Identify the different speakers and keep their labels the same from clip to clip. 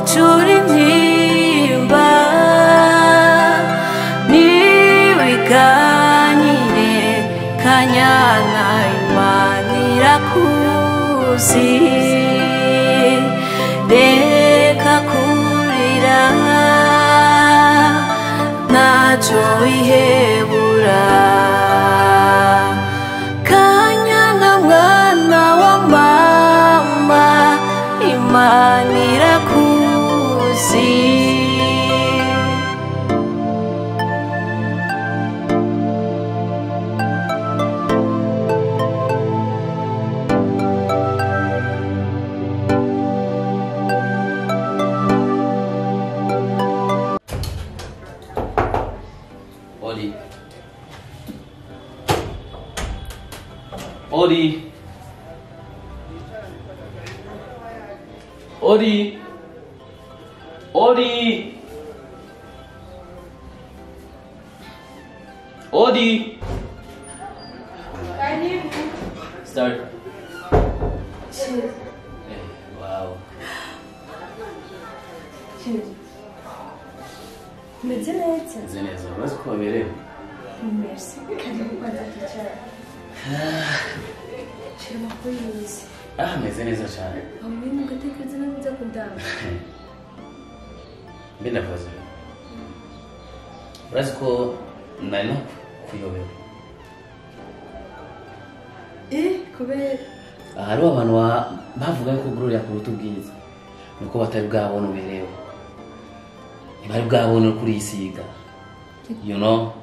Speaker 1: ucura intimba niwiganyire kanyana Imana irakuzi reka kurira ntacyo wihebura kanyana mwana wa mama Imana irakuzi
Speaker 2: Odi. Start. Wow.
Speaker 3: Meze neza.
Speaker 2: Uretse ko waberewe.
Speaker 3: Merci. Karibu kwanza tuchara. Shirima kuyizi.
Speaker 2: Meze neza cyane.
Speaker 3: Mimi mugatekereza neza kundaba.
Speaker 2: Ndavuze. Uretse ko nari kuyobewe.
Speaker 3: Kubera
Speaker 2: hariho abantu bavuga ko gurura kuruta ubwiza nuko batari bwabona uberewe ntibari bwabona kuri isiga you know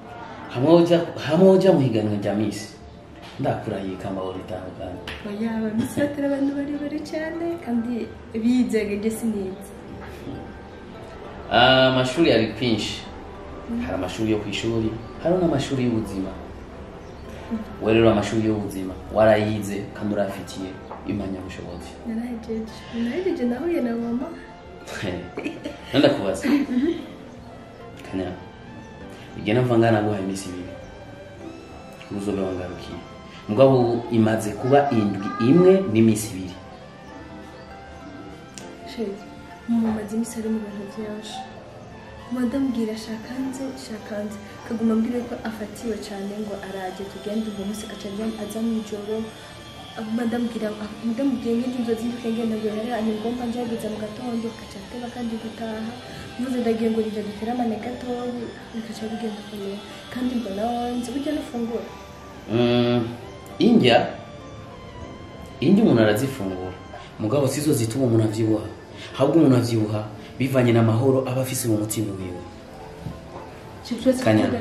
Speaker 2: hamwe ujya mu higanwa rya Miss ndakurahiye kamba uri tangana
Speaker 3: yaba misatira abantu bari cyane kandi bizege sinize
Speaker 2: amashuri ari kwinshi hari amashuri yo kwishuri hari n'amashuri y'ubuzima werero amashuri y'ubuzima warayize kandi urafitiye imanya bushobozi
Speaker 3: narahejeje nahuye na mama
Speaker 2: ndakubaza Kanya igena mvangana guha imisi bibi uzobe wangarukiye mugabo imaze kuba indwi imwe n'imisi ibiri
Speaker 3: shezi mama zimisari mu bintu byinshi Madam gira shakanze kaguma mbire ko afatiwe cyane ngo araje tugende uwo musi kacanja aza mu joro madam gira ngende zinduke ngenda ngo ari ngomba njageza mu gatondo kacateba kandi gutaha muze ndagiye ngo rije dutera amane gatoyi bikaca bigenda kure kandi mbona wanje burya nufungura
Speaker 2: indya umuntu arazifungura mugabo sizo zituma umuntu avyibuha ahubwo umuntu avyibuha bivanye n'amahoro aba afise mu mutima wiwe
Speaker 3: Kanyana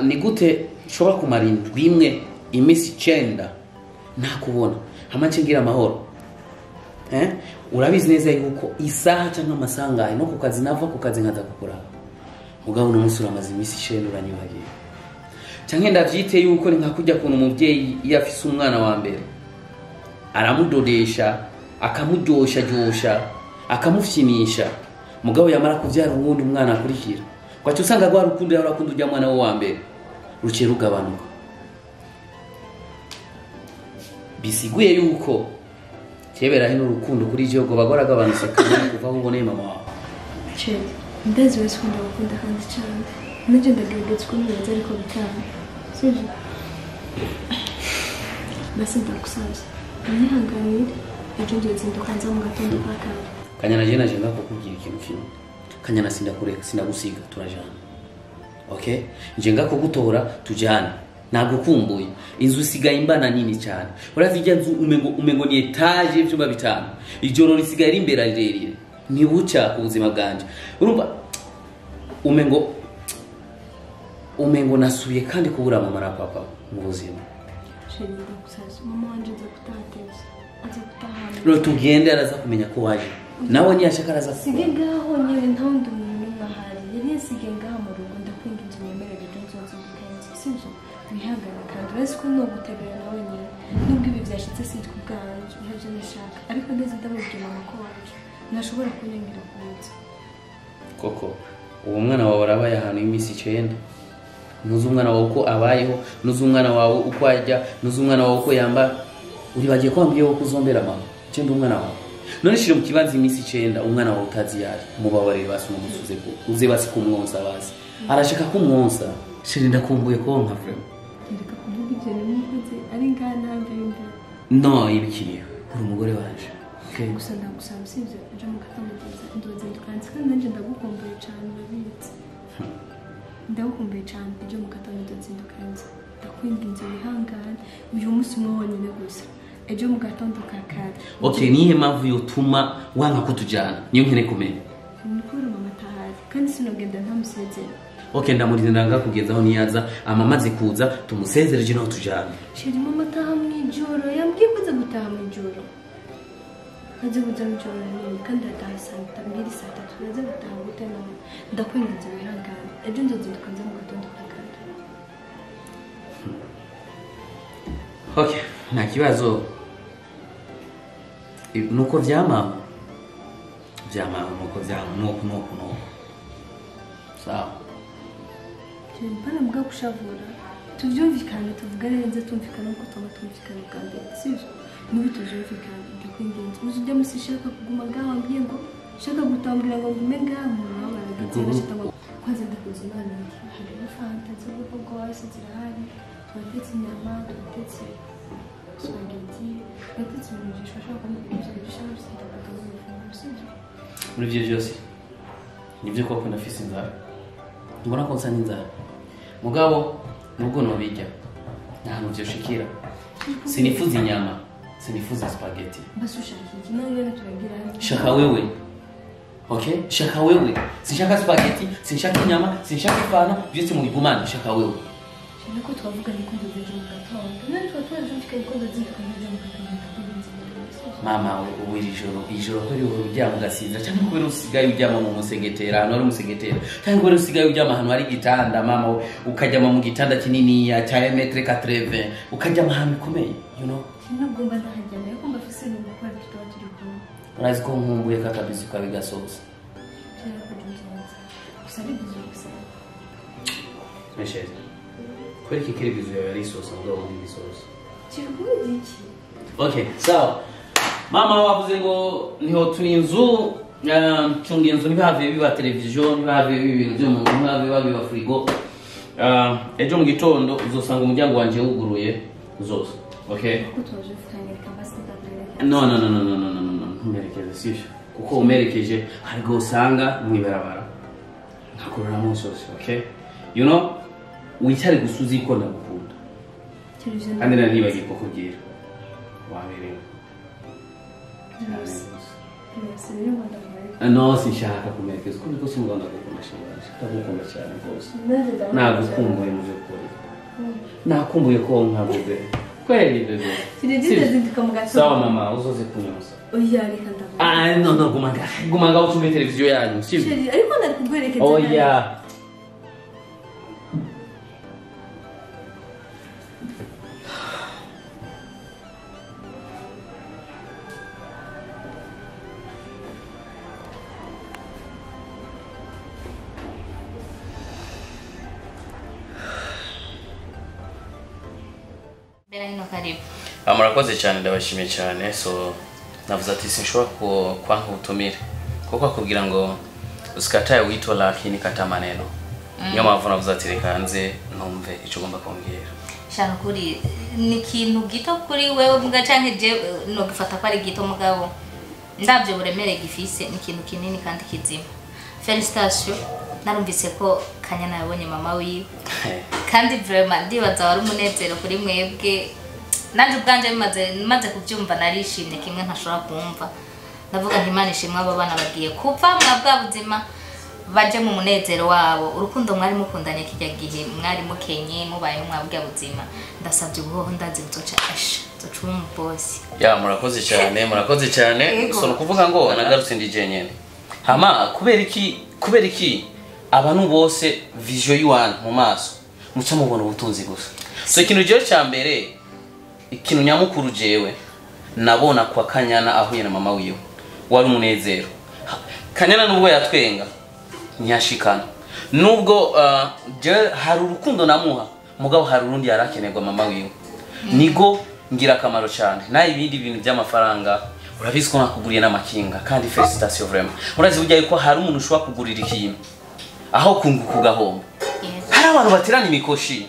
Speaker 2: ni gute shobora kumara indwi imwe imisi 9 ntakubona hamace ngira amahoro urabizi neza yuko isaha cyangwa amasangaye no ku kazi nava ku kazi nkaza kukura mugabo n'umunsi uramaze imisi 9 uranyuhagiye cyangwa ndavyite yuko ni nkakujya kuntu umuvyeyi yafise umwana wa mbere aramudodesha akamujosha akamufyinisha mugabo yamara kuvyara uwundi umwana akurikira kwacu usanga gwa rukundo yarakunda ujya mwana wo wa mbere ruciye rugabanuka bisiguye yuko kebera hino rukundo kuri je go bagora gabanutse kandi kuva aho uboneye mama wawe
Speaker 3: ndazi wese ko ndakunda kandi cyane nje ndagegetse ko neza ariko bitanga sije basi ndakusaza nihanganire ejo nzindukanza mu gatondo pakara
Speaker 2: Kanyana je naje ngako kugira ikintu kimwe Kanyana sindakureka sinagusiga turajana okay nje ngako gutora tujana nagukumbuye inzu isigaye imbana nini cyane urazijya nzu umengo ni etage ivyumba bitanu ijoro risigaye iri imbere rirerire ni buca ku buzima bwanje urumva umengo nasubiye kandi kubura mama na papa mu buzima
Speaker 3: sheri ndakusaza mama wanje nzakutateza azakutahana
Speaker 2: ro tugende araza kumenya ko waje nawe ni yashaka araza
Speaker 3: sige ngaho nyewe ntawundi umuntu bahari yari sige ngaho mu rugo ndakwinga inzu yemerera Johnson Bukenzi sije bihangana kandi wese ko no gutegera nawe nyine nubwo ibi byashitse sitwe bwanje ntaje nashaka ariko ndeze ndabubwira mama ko waje nashobora kunyingira kuza
Speaker 2: koko uwo mwana wawe arabaye ahantu imisi 9 nuzu umwana wawe uko abayeho nuzu umwana wawe uko ajya nuzu umwana wawe uko yamba uri bagiye kwambiye wo kuzombera mama cyenda umwana wawe none shira mu kibanza iminsi 9 umwana wawe utazi yari mubabarire basi umusuze ko uze basi kumwonsa basi arashaka kumwonsa shira ndakumbuye konka vraiment
Speaker 3: ndeka kuvuga ibyo n'umukozi ari ngana ndayumva
Speaker 2: no ibikiriye uri umugore wanje okay
Speaker 3: gusa ndagusaba sivyo ejo mu katamugeza ndoze ndikwanze kandi nanje ndagukumbuye cyane urabitse ndagukumbuye cyane ejo mu katamugeza ndikwanze ndakwinginze wihangane uyu munsi mwonyine gusa ejo mu gatondo kakara
Speaker 2: okay nihe mpamvu yotuma wanga kutujana niyo nkene kumenya
Speaker 3: nikuru mama tahari kandi sinogenda ntamusezera
Speaker 2: okay ndamurinda nga kugezaho niyaza amamaze kuza tumusezereje no tujana
Speaker 3: shiri mama taha mwijoro yambwiye ko gutaha mwijoro aje kuza mwijoro nini kandi ataha saa 2 saa 3 aje gutaha gute mama ndakwinginze wihangane ejo nzozinduka nza mu gatondo kakara
Speaker 2: okay nta kibazo nuko vyama nuko vyama nuko sawa
Speaker 3: mpana mbwa kushavura tuvyumvikane tuvugane neza tumvikana uko tumvikana kandi sivyo nibi tuvyumvikana ndakwinginze uzujya musishaka kuguma ngaho ambwiye ngo shaka gutambira ngo ngume ngaho baragitira shaka kwanza ndakuzimana hari fanta z'ubwoko bwose zirahari twatetse inyama twatetse spaghetti twatetse ibintu bishobora kumubwira bishobora sivyo
Speaker 2: muri byo byose nibyo koko ndafise inzara mbona ko nsanye inzara mugabo nubwo nobijya ntahantu byoshikira sinifuza inyama sinifuza spaghetti
Speaker 3: basi ushaka iki nawe turagira
Speaker 2: shaka wewe okay shaka wewe sinshaka spaghetti sinshaka inyama sinshaka ifana byose mubigumana shaka wewe
Speaker 3: niko twavuga niko ndozeje mu gatondo nari twatwaje ko ndozeje mu gatondo
Speaker 2: mama ubu ijoro ko ari uryama ugasinza cyangwa ko usigaye uryama mu musegetera hano ari umusegetera cyangwa ko usigaye uryama hano ari gitanda mama ukajyama mu gitanda kinini ya 1m80 ukajyama ahantu bikomeye you know
Speaker 3: sinagomba ndahajyana ariko mbafise no gukora tutaba turi kumwe
Speaker 2: urazi ko nkumbuye ka kabisa ukabigasoza
Speaker 3: gusa ari byiza gusa
Speaker 2: mesheze kweli kikiri bizu ya risosa ngo ndi bisosa
Speaker 3: kiguzi iki
Speaker 2: okay so mama wavuze ngo niho twinzu chungi inzu nibave biba television nibave ibintu byo mu nibave biba frigo ejo mu gitondo uzosanga umuryango wanje wuguruye zose okay
Speaker 3: kutoje fukanye kabasi
Speaker 2: no umerekeze sivyo kuko umerekeje hariko usanga mwibarabara ntakorera mu sose okay you know wicare gusuzi ko ndagukunda kandi nanibagiye ko kugira waberewe no sinshaka kumerekeza kuko niko simuganda gukunda cyane ndagukunda cyane rwose nagukumbuye mu by'ukuri nakumbuye ko nkabuze kweli bebe
Speaker 3: sinigeze zinduka mu gatondo
Speaker 2: sawa mama uzoze kunyuza
Speaker 3: oya reka ndavuga
Speaker 2: no gumanga utumbe televiziyo yanyu sivyo
Speaker 3: ariko ndari kugwerekeza
Speaker 2: oya
Speaker 4: Berahino karibu.
Speaker 2: Murakoze cyane ndabashimiye cyane so navuze ati sinshobora kwanka ubutumire kuko akubwira ngo usikataye wito lakini kata maneno niyo mpamvu navuze ati reka nze ntumve icyo ugomba kumbwira
Speaker 4: Shana kuri ni kintu gito kuri wewe mbwa canke je no gifata ko ari gito mugabo ndavyo buremere gifise ni kintu kinini kandi kizima. Felicitation narumvise ko Kanyana yabonye mama wiwe kandi vraiment ndibaza wari umunezero kuri mwebwe nanje ubwanje maze kubyumva narishimye kimwe ntashobora kumva ndavuga nti Imana ishimwe abo bana bagiye kupfa mwabwa buzima baje mu munezero wabo urukundo mwari mukundanye kijya gihe mwari mukenye mubaye mwabwa buzima ndasabye ubuho ndazi buzoca zoca mu boss
Speaker 2: ya murakoze cyane so no kuvuga ngo nagarutse ndi jenyene hama kubera iki abantu bose vision y'uwantu mu maso muca mubona ubutunzi gusa so ikintu gihe cyambere ikintu nyamukuru jewe nabona kwa Kanyana ahuye na mama wiwe wari umunezero Kanyana nubwo yatwenga nyashikana nubwo je hari urukundo namuha mugabo hari urundi yarakenerwa mama wiwe nigo ngira akamaro cyane naye ibindi bintu by'amafaranga urabizi ko nakuguriye n'amakinga kandi felicitation vraiment urazi burya yuko hari umuntu ushobora kugurira ikintu aho kunguka ugahomba hari abantu baterana imikoshi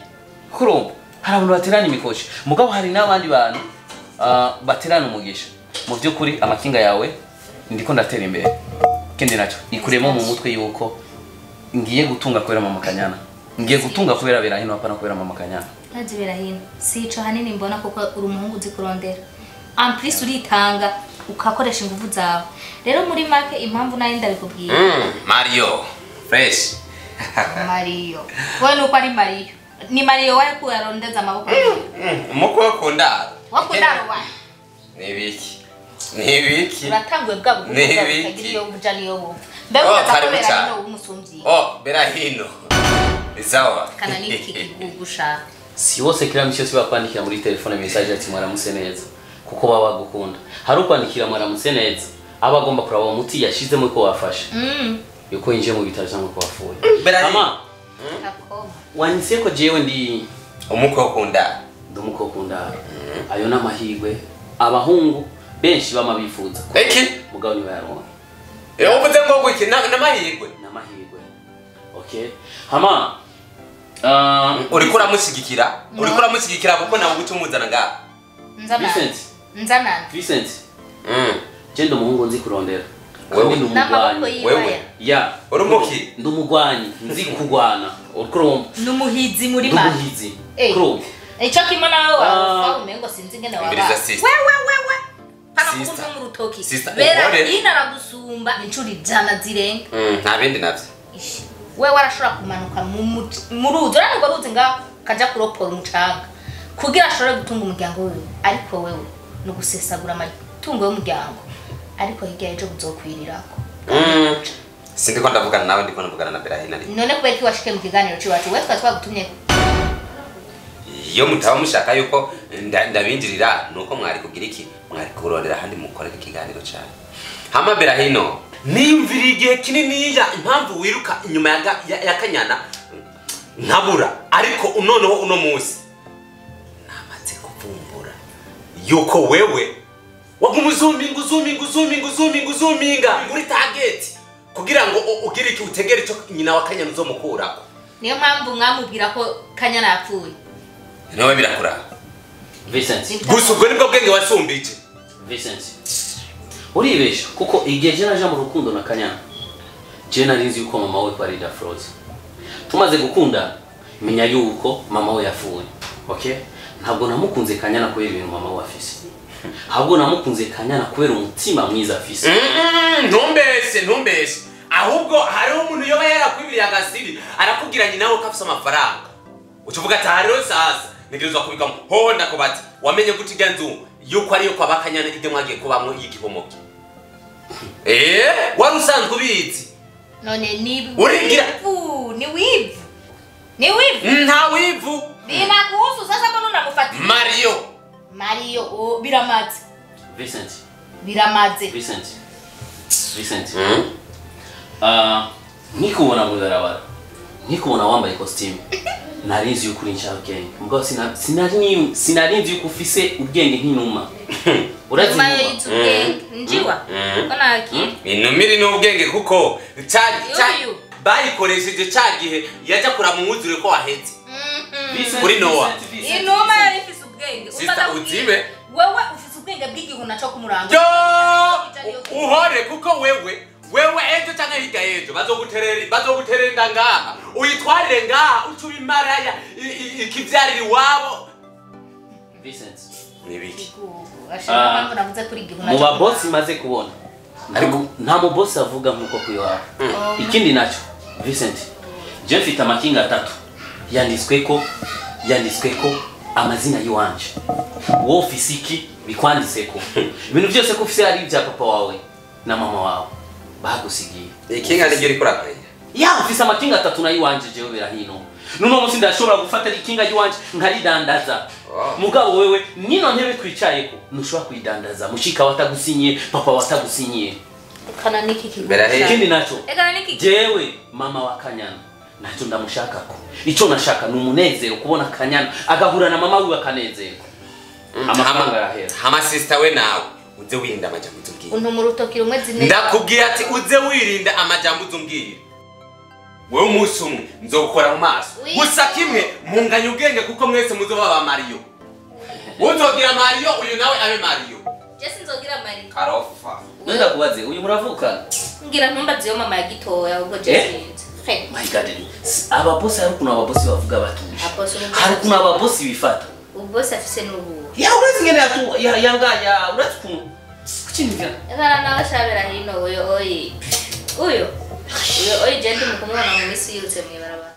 Speaker 2: kurumva hari abantu baterana imikoshi mugabo hari n'abandi bantu baterana umugisha mu by'ukuri amakinga yawe ndiko ndatera imbere kende nacyo ikuremo mu mutwe yuko ngiye gutunga kubera mama Kanyana ngiye gutunga kubera Berahino hapana kubera mama Kanyana
Speaker 4: Naje Berahino sico hanini mbona kuko uri umuhungu uzi kurondera en plus uritanga ukakoresha ingufu zawe rero muri make impamvu nari ndabikubwiye
Speaker 5: Mario fresh
Speaker 4: Mario wewe nuko ari Mario ni Mario wari kuyarondeza amaboko
Speaker 5: umuko wakunda
Speaker 4: wa
Speaker 5: nibiki
Speaker 4: uratangwe bwa bugiriyo bujaniyo bo mbega utakobera hino umusumvyi
Speaker 5: Berahino izawa
Speaker 4: kana niki kigugusha
Speaker 2: si wose kila mishyo siba kwandikira muri telefone message ati mwaramutse neza kuko baba bagukunda hari ukwandikira mwaramutse neza aba agomba kuraba umuti yashizemo ko wafasha yuko yinje mu bitaro cyangwa ko wafuye ama wanyise ko jewe ndi
Speaker 5: umuko wakunda
Speaker 2: ndumuko wakunda ayo namahigwe abahungu benshi bamabifuza mugabo ni bayaronka
Speaker 5: uvuze ngo gwiki namahigwe
Speaker 2: okay hama
Speaker 5: urikura mushigikira kuko nawe gutumuzana nga
Speaker 2: Vincent Jendo muhungu nzi kurondera wewe ndumugwanyi ya
Speaker 5: urumuki
Speaker 2: ndumugwanyi nzi kugwana ukrom
Speaker 4: numuhizi muri ma
Speaker 2: krom
Speaker 4: ico kimona wawe umengo sinzi ngene waba wewe pana kuvuga mu rutoki bera inaragusumba incuri jana zirenga
Speaker 5: nta bindi navyo
Speaker 4: wewe arashobora kumanuka mu ruzi urangwa ruzi nga kaja kuropora umucanga kugira ashobore gutunga umuryango wewe ariko wewe no gusesagura amatungo y'umuryango ariko hirya ejo buzokwirirako
Speaker 5: sindi ko ndavugana nawe ndiko ndavugana na Berahino
Speaker 4: none kubera ki washike mu kiganiro cyacu wewe twagutumye
Speaker 5: iyo mutaba mushaka yuko ndabinjirira nuko mwari kugira iki mwari kurondera handi mukoreka ikiganiro cyane hama Berahino nimvira igihe kinini ya impamvu wiruka inyuma ya Kanyana nkabura ariko unoneho uno munsi namaze kuvumbura yuko wewe wagumuzuminga muri target kugira ngo ugire iki utegere cyo nyina wa Kanyana uzomukurako
Speaker 4: niyo mpamvu mwamubwira ko Kanyana yapfuye
Speaker 5: nawe birakura
Speaker 2: Vincent
Speaker 5: gusa ubwo nibwo bwenge wasumbije
Speaker 2: Vincent uribesha kuko igihe je naje mu rukundo na Kanyana je narinzi yuko mama we kwari da froze tumaze gukunda menya yuko mama we yafuye okay ntabwo namukunze Kanyana kubera ibintu mama we afise ahubwo namukunze Kanyana kubera umutima mwiza afise
Speaker 5: ntumbese ahubwo hari umuntu yoba yarakwibiriye agasiri arakubwira nyina nawe ko afise amafaranga ucuvuga ati rero sasa nigezwa kubika honda ko bati wamenye gutiga nzu yuko ari yo kwa Kanyana ide mwagiye kubamwe yigihomoke wari usanzwe ubizi
Speaker 4: none ni
Speaker 5: urigira
Speaker 4: ni wivu
Speaker 5: nta wivu
Speaker 4: bina kuhusu sasa mbona unamufuatilia Mario biramaze
Speaker 2: Vincent nikubona mudarabara nikubona wambaye costume narinzi yuko uri ncabwenge mugabo sinarinzi yuko ufise ubwenge nk'inuma urazi
Speaker 4: njiwa kona akiri
Speaker 5: inumiri n'ubwenge kuko bayikoresheje cyagihe yaja kuramumwuzure ko wahetse kuri Noah
Speaker 4: inuma yarifise ubwenge
Speaker 5: ufata uzibe
Speaker 4: wewe ufise ubwenge bw'igihuna cyo kumuranga
Speaker 5: uhore kuko wewe ejo cyangwa higa ejo bazoguterera ngaha uyitwarire ngaha ucuba imaraya ikivyarira iwabo
Speaker 2: Vincent
Speaker 5: nibiki
Speaker 2: mu babosi maze kubona nta mu boss avuga nkuko kuyiwabo ikindi naco Vincent je mfite amakinga 3 yanditsweko amazina yiwanje wo ofisiki bikwanditseko ibintu byose ko ufise ari ibya papa wawe na mama wawe bagusigiye
Speaker 5: ikinga nigyo rikurakaye
Speaker 2: ya ufise amakinga 3 na yiwanje jewe Berahino nuno musi ndashobora gufata ikinga yiwanje nkaridandaza mugabo wewe nino ntebe twicayeko nushobora kwidandaza mushika watagusinye papa watagusinye
Speaker 4: kana niki
Speaker 2: ikindi naco jewe mama wa Kanyana nacho ndamushakako ico nashaka numunezero kubona Kanyana agahura na mama wiwe akanezero amafaranga arahera
Speaker 5: hama sister we nawe uze wirinda amajambo uzumbwira.
Speaker 4: Untu mu rutoki rumwe zine.
Speaker 5: Ndakubwira ati uze wirinda amajambo uzumbwira. Wewe umunsi umwe nzokora mu maso. Gusa kimwe munganya ubwenge kuko mwese muzoba ba Mario. Uzogira Mario uyu nawe abe Mario.
Speaker 4: Jesse nzogira Mario.
Speaker 5: Karofa.
Speaker 2: Nenda kubaze uyu muravukana.
Speaker 4: Ngira ntumbaze yo mama yagitoya ubwo Jesse.
Speaker 2: My God. Ababosi hari kuna ababosi bavuga batuje. Hari kuna ababosi bifata.
Speaker 4: Ubosi afise n'ubu.
Speaker 2: Ya urazi ngene yatu yangaya urazi kuntu. Kukinivya.
Speaker 4: Ekara nawe shabera hino uyo oyi. Uyo jendi mukumubona mu misi yirutse mwibarabara.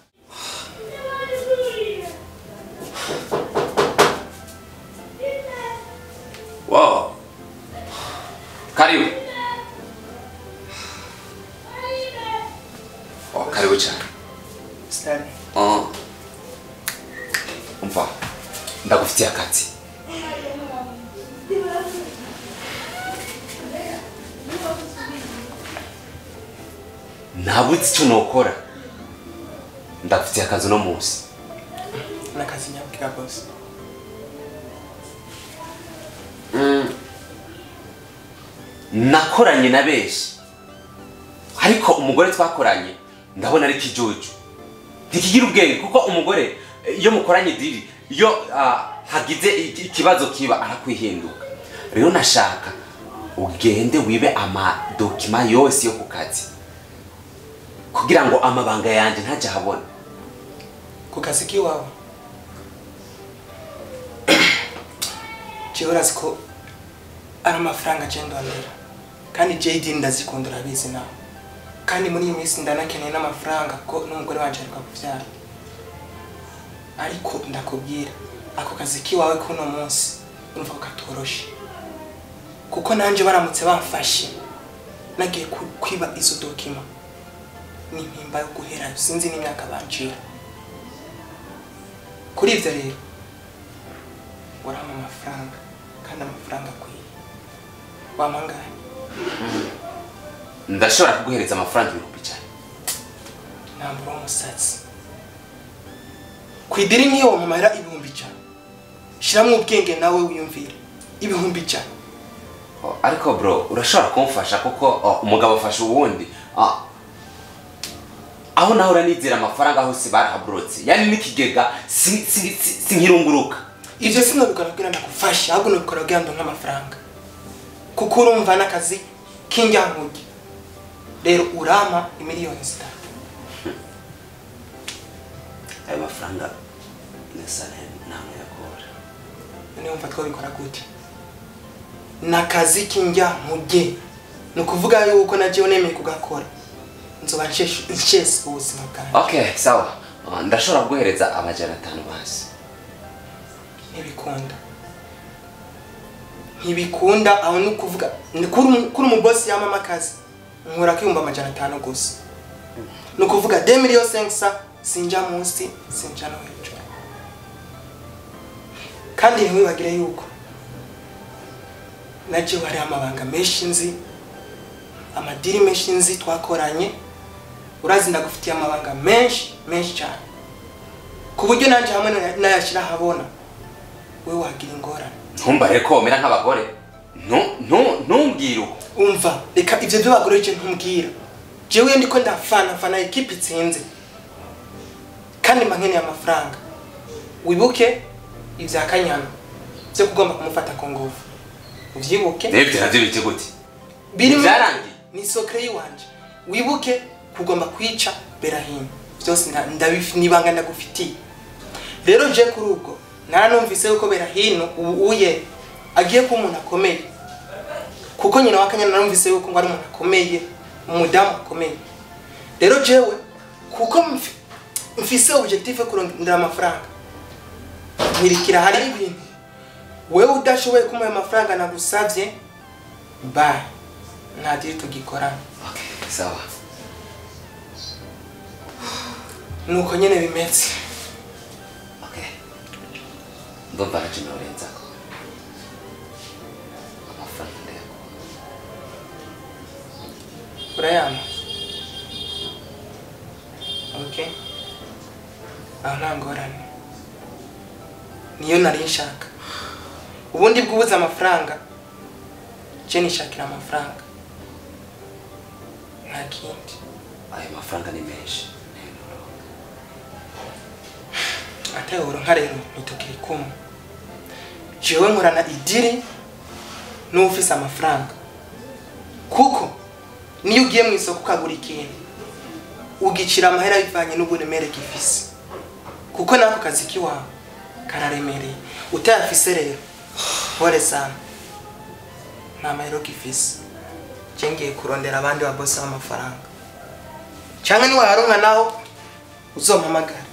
Speaker 5: Wow. Karibu. Oh, karibu cyane.
Speaker 6: Stani.
Speaker 5: Umva. Ndagufitiye akazi. Ntabutse icyo nokora. Ndagufitiye akazi no munsi.
Speaker 6: Nakazi nyabwira boss.
Speaker 5: Nakoranye na benshi. Ariko umugore twakoranye ndabona ari kijojo. Ntikigira ubwenge kuko umugore iyo mukoranye diri iyo hagize ikibazo kiba arakwihinduka. Rero nashaka ugende wibe ama document yose yo ku kazi. Kugira ngo amabanga yanje ntajya habona.
Speaker 6: Ku kazi kiwawe. Urazi ko ari amafaranga ndondera kandi JD ndazikundura bizi nawe kandi muri iyi minsi ndanakeneye n'amafaranga ko n'umugore wanje ariko kuvyara ariko ndakubwira ako kazi kiwawe kuno munsi urumva ko katoroshe kuko nanje baramutse bamfashe nagiye kwiba izo dokima ni mpimba yo guhera sinzi n'imyaka bancira kuri ivyo rero warama amafaranga kandi amafaranga kwiye wamangaye
Speaker 5: ndashobora kuguhereza amafaranga 1000 cyane
Speaker 6: nambura umusatsi kwidiri nkiyo mumara 1000 cyane shiramwe ubwenge nawe wiyumvira 1000 cyane
Speaker 5: ariko bro urashobora kumfasha kuko umugabo afasha uwundi aho naho uranizera amafaranga hose barahabrotse yani nikigega sinkirunguruka
Speaker 6: ivyo sino bigaragara ndakufasha ahubwo no bikora ndo nk'amafaranga kuko urumva nakazi kinjyankuge rero urama imiliyoni 3
Speaker 5: ayo mafaranga nesane namwe yakora
Speaker 6: none umva twabikora gute nakazi kinjyankuge no kuvuga yuko naje nemeye kugakora nzoba nshese ubuzima bwanjye
Speaker 5: okay sawa ndashobora kuguhereza amajana 5 basi
Speaker 6: ntibikunda aho no kuvuga kuri mu boss ya mama kazi nkora kwiyumba amajana 5 gusa no kuvuga 2,500,000 sinja munsi sinja no hejuru kandi ntiwibagire yuko naje bari amabanga menshi nzi amadiri menshi nzi twakoranye urazi ndagufitiye amabanga menshi cyane ku buryo nanje hamwe nayashira habona wewe wagira ingorane
Speaker 5: ntumbare ko mera nk'abagore ntumbwira
Speaker 6: umva reka ivyo by'abagore cyo ntumbwira jewe ndiko ndafana equipe itsinze kandi mankeneye amafaranga wibuke ivya Kanyana byo kugomba kumufata ku nguvu uvyibuke
Speaker 5: David navyo bite gute
Speaker 6: biri
Speaker 5: byarangiye
Speaker 6: ni sokre yiwanje wibuke kugomba kwica Berahim byose ndabifnibanga ndagufitiye rero je kuri ubwo naranumvise yuko Berahino uye agiye ko umuntu akomeye kuko nyina wa Kanyana narumvise yuko ngo ari umuntu akomeye umudamu akomeye rero jewe kuko mfise objective kurondera amafaranga mirikira hari ibintu wewe udashoboye kumuha amafaranga nagusavye bye ntadiri tugikora
Speaker 5: okay sawa
Speaker 6: nuko nyene bimetse
Speaker 5: okay ndumva na jina urenza amafaranga yako
Speaker 6: urayama okay nangorane niyo nari nshaka ubundi bwubuza amafaranga je nishakira amafaranga nta kindi.
Speaker 5: Ayo mafaranga ni menshi.
Speaker 6: Ate uronka rero nitukiri kumwe. Jewe nkorana idiri n'ufise amafaranga. Kuko niyo ugiye mu isoko ukagura ikintu ugicira amahera bivanye n'uburemere gifise. Kuko nako kazi kiwawe kararemereye. Utayafise rero pole sana. Nta mahera gifise. Je ngiye kurondera abandi ba boss b'amafaranga. Canke niwaronka naho uzompamagara.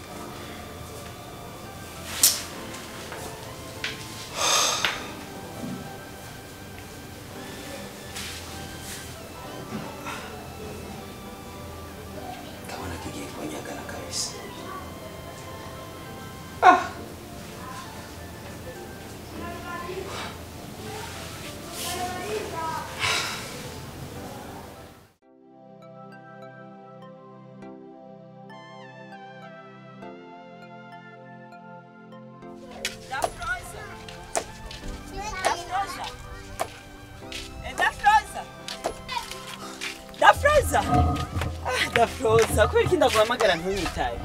Speaker 7: Dafroza, kubera iki ndaguhamagara ntunyitaye?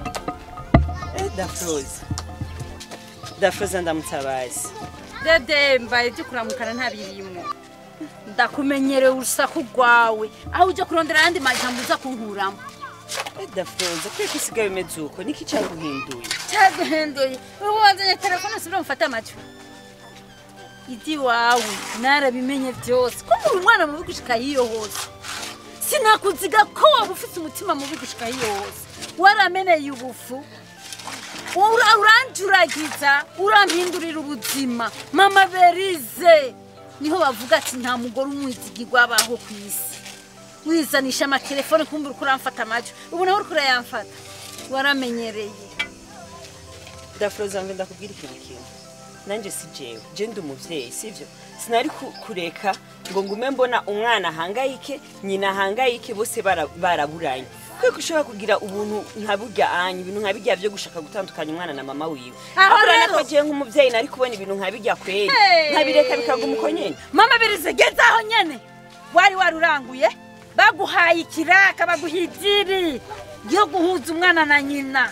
Speaker 7: Dafroza ndamutabazi.
Speaker 8: Dede mbaye ibyo kuramukana ntabirimo. Ndakumenyereye urusaku rwawe. Aho uje kurondera yandi majambo uza kunkuramo.
Speaker 7: Dafroza, kubera iki sigaye bimeze uko? Niki cyaguhinduye?
Speaker 8: Cyaguhinduye. Ubu wazanye telefone sibyo mfata amacu. Idi wawe narabimenye byose. Ko muri umwana mubi gushika hiyo hose. Sinakuziga ko waba ufite umutima mubi gushika hiyo hose. Warameneye ubufu. Uranjuragiza, urampindurira ubuzima. Mama Berize niho bavuga ati nta mugore umwizigirwa abaho ku isi. Wizanisha amatelefone kumbura uko uramfata amajwi. Ubu nawe uriko urayamfata. Waramenyereye.
Speaker 7: Dafroza ngenda kubwira ikintu. Nanje si jewe, je ndi umuvyeyi sivyo. Sinari kureka ngo ngume mbona umwana hangayike, nyina hangayike bose baraburanye. Kwe kushobora kugira ubuntu nkaburya anye, ibintu nkabijya byo gushaka gutandukanya umwana na mama wiwe. Ahora nako je nk'umuvyeyi nari kubona ibintu nkabijya kweli. Nkabireka bikaguma uko nyene.
Speaker 8: Mama Berize gezaho nyene. Wari waruranguye baguhaye ikiraka baguhidiri yo guhuza umwana na nyina.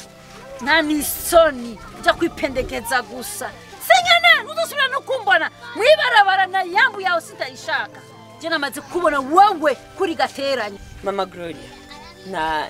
Speaker 8: Nta nisoni byo kwipendekeza gusa. Senyana ntuzosubira no kumbona mwibarabara na yambu yawe sitayishaka. Je namaze kubona wowe kuri gateranye.
Speaker 7: Mama Gloria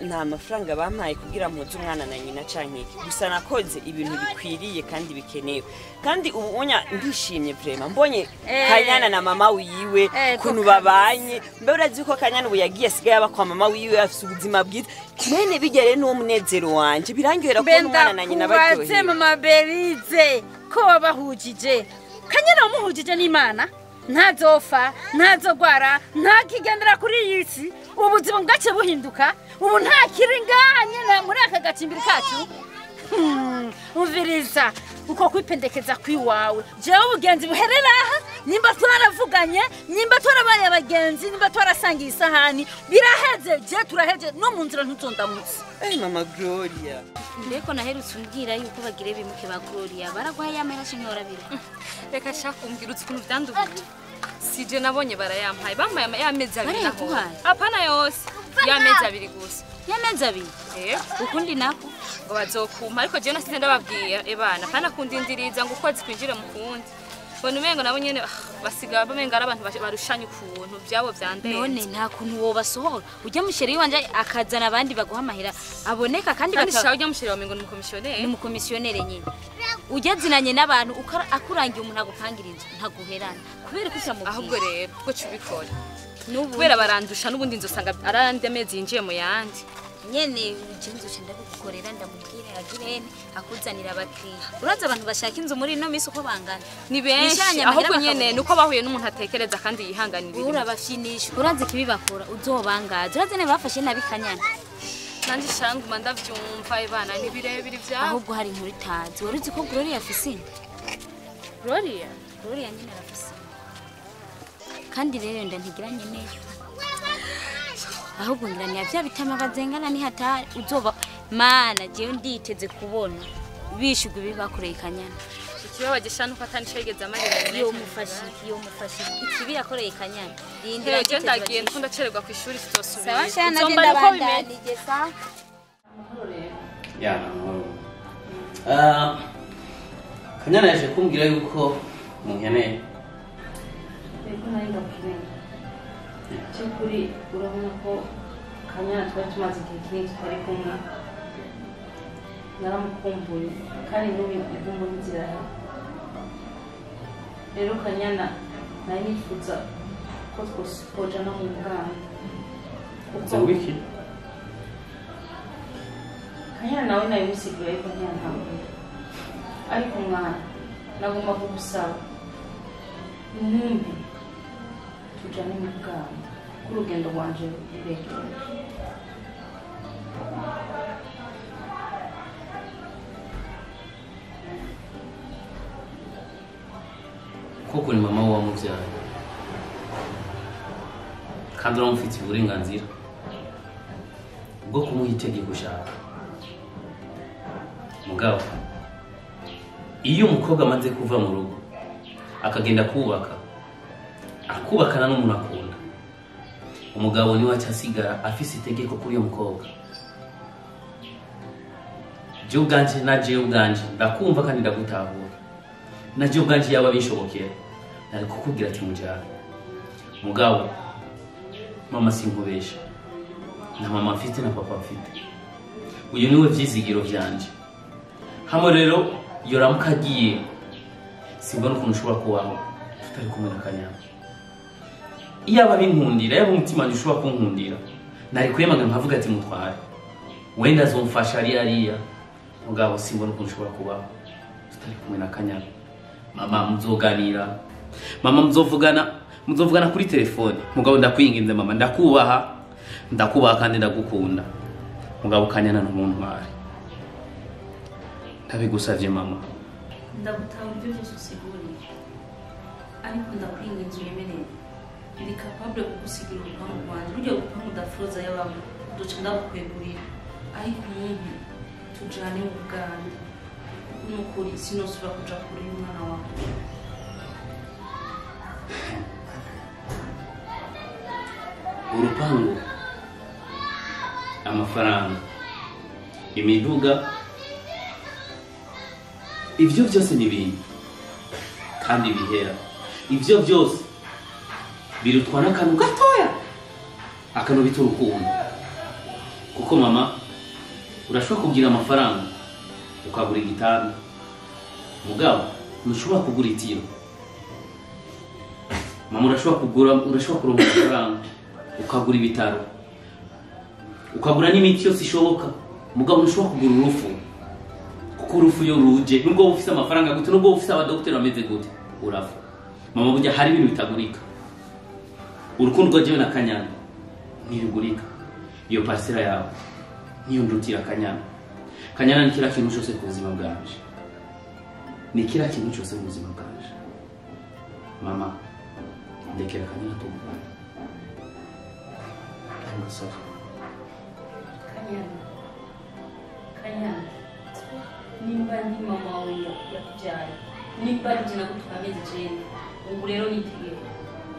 Speaker 7: nta mafaranga bampaye kugira mpuze umwana na nyina canke iki. Gusa nakoze ibintu bikwiriye kandi bikenewe. Kandi ubu unya ndishimye vraiment. Mbonye Kanyana na mama wiwe kuntu babanye. Mbe urazi ko Kanyana ubu yagiye asigaye aba kwa mama wiwe afite ubuzima bwiza. Mwene bigere no munezero wanje birangihera ko umwana na nyina baryohe.
Speaker 8: Benda Mama Berize ko wabahujije. Kanyana umuhujije n'Imana. Ntazofa, ntazogwara, ntakigendera kuri iyi si. Ubuzima bwace buhinduka. Ubu nta kiringanye na muri aka gacimbiri kacu. Umviriza uko kwipendekeza kwiwawe. Jewe ubugenzi buherera aha. Nimba twaravuganye, nimba twarabaye abagenzi, nimba twarasangiye isahani, biraheze, je turaheje no mu nzira ntuzondamutse.
Speaker 7: Mama Gloria.
Speaker 4: Ndeko naherutse umbwira yuko bagire bimuke ba Gloria baragwaye amera shinkora bira.
Speaker 9: Reka shaka umbwira ukuntu byandubuye. Sije nabonye barayampaye bampaye yamezi abiri naho. Apana yose yamezi abiri gusa.
Speaker 4: Yamezi abiri. Ukundi nako
Speaker 9: ngo bazokuma ariko je nasize ndababwira ebana pana kundindiriza ngo ukwezi kwinjire mu kundi. Bona umengo nabo nyene basiga bamenga abantu barushanye ukuntu byabo byandeye.
Speaker 4: None nta kuntu wo basohora. Ujya musheri wanje akazana abandi baguhamahira aboneka kandi
Speaker 9: bakashaka ujya musheri wamengo ni umukomisiyoneri.
Speaker 4: Ni umukomisiyoneri nyine. Ujya zinanye n'abantu akurangiye umuntu agupangira inzu ntaguherana. Kubera ko cyamubwiye.
Speaker 9: Ahubwo rero ko cubikora. Kubera barandusha n'ubundi nzosanga arande amezi yinjiye mu yandi.
Speaker 4: Nyene ujenzo cyenda gukorera ndamubwire agirene akuzanira abakiriya. Uraza abantu bashaka inzu muri no misi uko bangana.
Speaker 9: Ni benshi ahubwo nyene nuko bahuye n'umuntu atekereza kandi yihanganira.
Speaker 4: Urabafinisha. Uraza kibibakora uzobangaza. Uraza ne bafashe nabi Kanyana.
Speaker 9: Nandi shanguma ndavyumva ibana ni birebire bya.
Speaker 4: Ahubwo hari inkuru itazi. Waruzi ko Gloria afise.
Speaker 9: Gloria
Speaker 4: nyine arafise. Kandi rero ndantigiranye neyo. Ahubwo ngirani yavya bitama bazengana ni hata uzoba mana jewe nditeze kubona bishugwe bibakoreye Kanyana.
Speaker 9: ikibabaje shanu ko atanisho yigeze amarira
Speaker 4: iyo mufashiki ikibi yakoreye Kanyana
Speaker 9: rindira je ndagiye ndacererwa ku ishuri tutosubira
Speaker 4: sawa shana nagenda bandanije sawa
Speaker 2: ya Kanyana yaje kumbwira yuko munkeneye
Speaker 10: ariko nari ndakubwira cyukuri urabona ko Kanyana twari tumaze igihe kinini tutari kumwe naramukumbuye kandi n'ubu igomba n'inzira yawe rero Kanyana nari nifuza ko twoja no mu Buganda
Speaker 2: wiki
Speaker 10: Kanyana nawe nabimusigiye ariko ntiyantabwira ariko mwana nagomba kugusaba ntumbi tujane mu Buganda k'urugendo rwanje ruregereje
Speaker 2: koko ni mama wa muvyaye kandi uramufitiye uburenganzira bwo kumuha itegeko ushaka mugabo iyo umukobwa amaze kuva mu rugo akagenda akubakana n'umuntu akunda umugabo niwe acasigara afise itegeko kuri uyo mukobwa je ubwanje ndakumva kandi ndagutahura naje ubwanje yaba bishobokera nari kukubwira ati mujyana mugabo mama sinkubesha na mama mfite na papa mfite uyu niwe vyizigiro vyanje hamo rero yoramuka agiye simbona ukuntu ushobora kubaho tutari kumwe na Kanyana iyaba binkundira yaba umutima wanjye ushobora kunkundira nari kwemaga nkavuga ati mutware wenda azomfasha ariya mugabo simbona ukuntu ushobora kubaho tutari kumwe na Kanyana mama muzoganira mama muzovugana kuri telefone mugabo ndakwinginze mama ndakubaha kandi ndagukunda mugabo Kanyana n'umuntu wari ndabigusavye mama
Speaker 10: ndagutaha ibyo byose usiguriye ariko ndakwinginze uyemerere ndi capable kugusigira urupangu rwanjye burya urupangu udafroza y'abantu duca ndabukwegurira ariko umuntu tujane mu Buganda n'ukuri sinosubira kuja kure y'umwana wawe
Speaker 2: urupangu amafaranga imiduga ivyo byose ni ibintu kandi bihera ivyo byose birutwa n'akantu gatoya akantu bita urukundo kuko mama urashobora kugira amafaranga ukagura igitanda mugabo ntushobora kugura itiro mama urashobora kuronka amafaranga ukagura ibitaro ukagura n'imiti yose ishoboka mugabo ntushobora kugura urufu kuko urufu yo ruje nubwo ufise amafaranga gute nubwo ufise abadokiteri bameze gute urafa mama burya hari ibintu bitagurika urukundo rwajewe na Kanyana ntibigurika iyo parcela yawe niyo ndutira Kanyana ni kila kintu cyose ku buzima bwanje ni kila kintu cyose mu buzima bwanje mama ndekera Kanyana tugukunda Sofa.
Speaker 10: Kanyana nimba ndi mama wawe yakubyaye nimba ari jina gutukameze cyane ubu rero nitegeko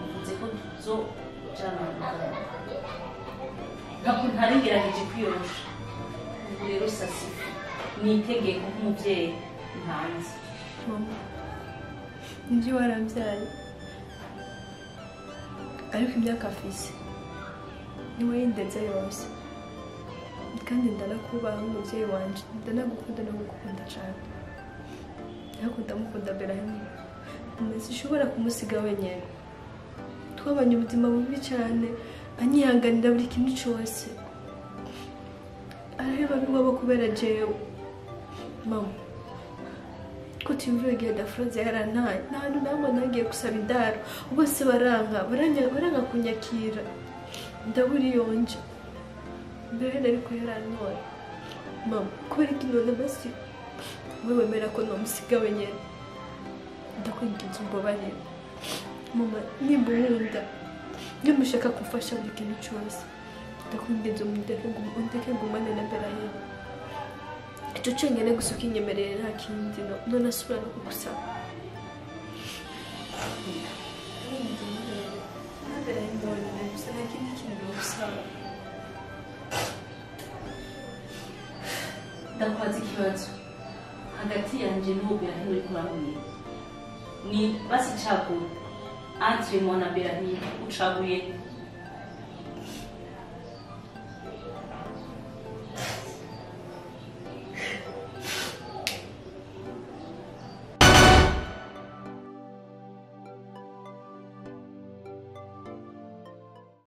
Speaker 10: mvuze ko tuzojana ntabwo ntarigerageje kwiyorosha ubu rero sasifa nitegeko nk'umubyeyi ntanze
Speaker 3: mama ndi warambyaye ariko imyaka afise niwe yindeze yose kandi ndanakubaha nk'umubyeyi wanje ndanagukunda nagukunda cyane ariko ndamukunda Berahimu sinshobora kumusiga wenyine twabanye ubuzima bubi cyane anyihanganira buri kintu cyose araheba bimwe kubera jewe mama ko timvuye igihe dafroze yarantaye nta hantu namwe nagiye gusaba indaro bose baranga kunyakira ndaburi yonje mbere ariko yarantoye mama kubera iki none basi wewe mera ko nomusiga wenyine ndakwinginze umbabarire mama nimba unkunda niba ushaka kumfasha buri kintu cyose ndakwinginze undeke ngumane na Berahimu icyo cyonyine gusa ukinyemerere nta kindi none asubira no kugusaba
Speaker 10: ndakubaza ikibazo hagati yanjye n'ubu Berahino uri kurambwira ni basi cagura entre moi na Berahino ucaguye